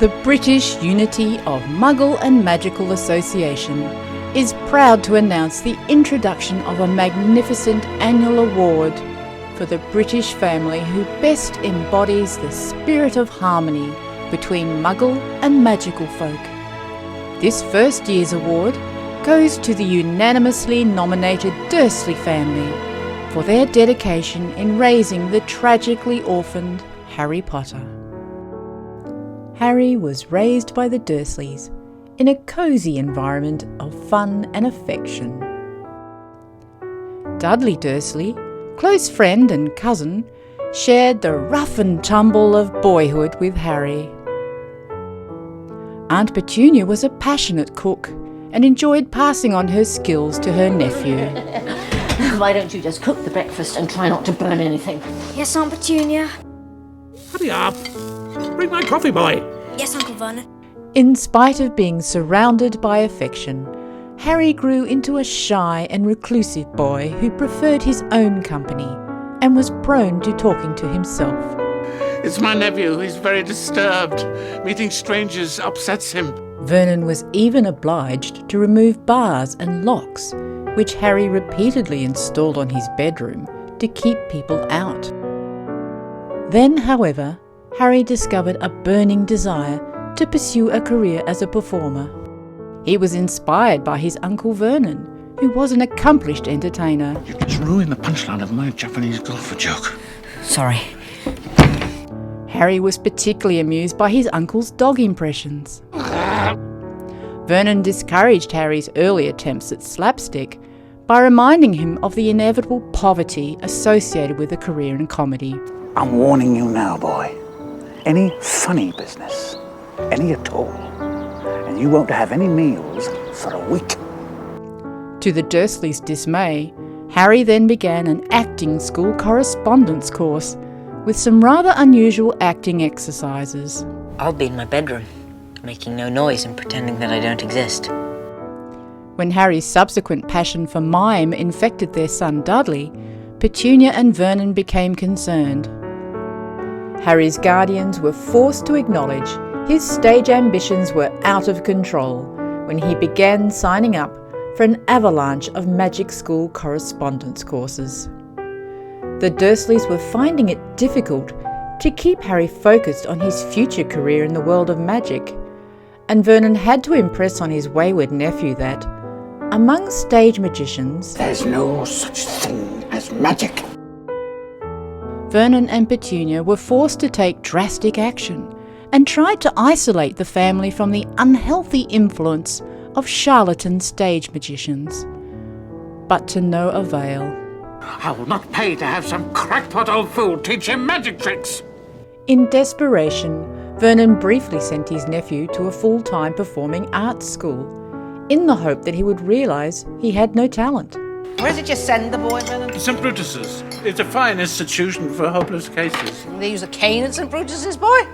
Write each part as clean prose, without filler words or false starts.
The British Unity of Muggle and Magical Association is proud to announce the introduction of a magnificent annual award for the British family who best embodies the spirit of harmony between Muggle and magical folk. This first year's award goes to the unanimously nominated Dursley family for their dedication in raising the tragically orphaned Harry Potter. Harry was raised by the Dursleys in a cosy environment of fun and affection. Dudley Dursley, close friend and cousin, shared the rough and tumble of boyhood with Harry. Aunt Petunia was a passionate cook and enjoyed passing on her skills to her nephew. Why don't you just cook the breakfast and try not to burn anything? Yes, Aunt Petunia. Hurry up! Bring my coffee, boy! Yes, Uncle Vernon. In spite of being surrounded by affection, Harry grew into a shy and reclusive boy who preferred his own company and was prone to talking to himself. It's my nephew. He's very disturbed. Meeting strangers upsets him. Vernon was even obliged to remove bars and locks, which Harry repeatedly installed on his bedroom to keep people out. Then, however, Harry discovered a burning desire to pursue a career as a performer. He was inspired by his Uncle Vernon, who was an accomplished entertainer. You just ruined the punchline of my Japanese golfer joke. Sorry. Harry was particularly amused by his uncle's dog impressions. Vernon discouraged Harry's early attempts at slapstick by reminding him of the inevitable poverty associated with a career in comedy. I'm warning you now, boy. Any funny business, any at all, and you won't have any meals for a week. To the Dursleys' dismay, Harry then began an acting school correspondence course with some rather unusual acting exercises. I'll be in my bedroom, making no noise and pretending that I don't exist. When Harry's subsequent passion for mime infected their son Dudley, Petunia and Vernon became concerned. Harry's guardians were forced to acknowledge his stage ambitions were out of control when he began signing up for an avalanche of magic school correspondence courses. The Dursleys were finding it difficult to keep Harry focused on his future career in the world of magic, and Vernon had to impress on his wayward nephew that, among stage magicians, There's no such thing as magic. Vernon and Petunia were forced to take drastic action and tried to isolate the family from the unhealthy influence of charlatan stage magicians. But to no avail. I will not pay to have some crackpot old fool teach him magic tricks. In desperation, Vernon briefly sent his nephew to a full-time performing arts school, in the hope that he would realise he had no talent. Where did you send the boy, Vernon? St. Brutus's. It's a fine institution for hopeless cases. They use a cane at St. Brutus's, boy?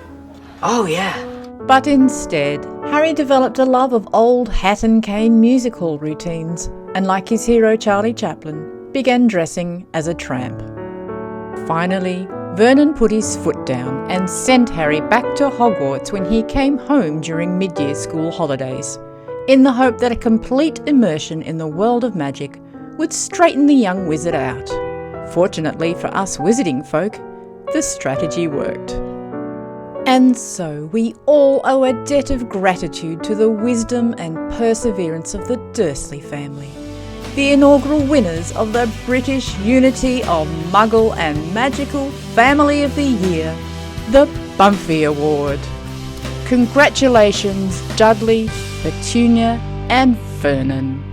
Oh, yeah. But instead, Harry developed a love of old hat and cane music hall routines, and like his hero Charlie Chaplin, began dressing as a tramp. Finally, Vernon put his foot down and sent Harry back to Hogwarts when he came home during mid-year school holidays, in the hope that a complete immersion in the world of magic would straighten the young wizard out. Fortunately for us wizarding folk, the strategy worked. And so we all owe a debt of gratitude to the wisdom and perseverance of the Dursley family, the inaugural winners of the British Unity of Muggle and Magical Family of the Year, the Bumpy Award. Congratulations, Dudley, Petunia and Vernon.